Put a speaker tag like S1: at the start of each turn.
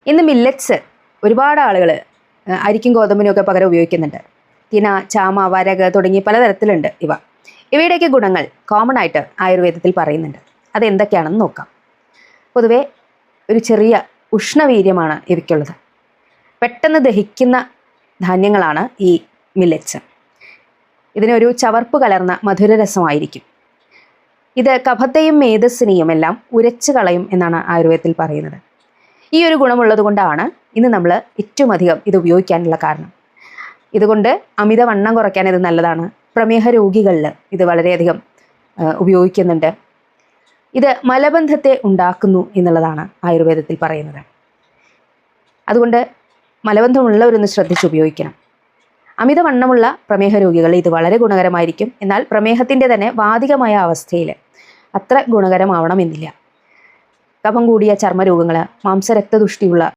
S1: ഇന്ന് മില്ലറ്റ്സ് ഒരുപാട് ആളുകൾ അരിക്കും ഗോതമ്പിനും ഒക്കെ പകരം ഉപയോഗിക്കുന്നുണ്ട്. തിന, ചാമ, വരക് തുടങ്ങി പലതരത്തിലുണ്ട് ഇവ. ഇവയുടെയൊക്കെ ഗുണങ്ങൾ കോമൺ ആയിട്ട് ആയുർവേദത്തിൽ പറയുന്നുണ്ട്. അതെന്തൊക്കെയാണെന്ന് നോക്കാം. പൊതുവെ ഒരു ചെറിയ ഉഷ്ണവീര്യമാണ് ഇവയ്ക്കുള്ളത്. പെട്ടെന്ന് ദഹിക്കുന്ന ധാന്യങ്ങളാണ് ഈ മില്ലറ്റ്സ്. ഇതിനൊരു ചവർപ്പ് കലർന്ന മധുരരസമായിരിക്കും. ഇത് കഫത്തെയും മേധസ്സിനെയും എല്ലാം ഉരച്ചു കളയും എന്നാണ് ആയുർവേദത്തിൽ പറയുന്നത്. ഈ ഒരു ഗുണമുള്ളത് കൊണ്ടാണ് ഇന്ന് നമ്മൾ ഏറ്റവും അധികം ഇത് ഉപയോഗിക്കാനുള്ള കാരണം. ഇതുകൊണ്ട് അമിതവണ്ണം കുറയ്ക്കാൻ ഇത് നല്ലതാണ്. പ്രമേഹ രോഗികളിൽ ഇത് വളരെയധികം ഉപയോഗിക്കുന്നുണ്ട്. ഇത് മലബന്ധത്തെ ഉണ്ടാക്കുന്നു എന്നുള്ളതാണ് ആയുർവേദത്തിൽ പറയുന്നത്. അതുകൊണ്ട് മലബന്ധമുള്ളവരൊന്ന് ശ്രദ്ധിച്ച് ഉപയോഗിക്കണം. അമിതവണ്ണമുള്ള പ്രമേഹ രോഗികളിൽ ഇത് വളരെ ഗുണകരമായിരിക്കും. എന്നാൽ പ്രമേഹത്തിൻ്റെ തന്നെ വാതികമായ അവസ്ഥയിൽ അത്ര ഗുണകരമാവണമെന്നില്ല. കഫം കൂടിയ ചർമ്മരോഗങ്ങൾ, മാംസരക്തദുഷ്ടിയുള്ള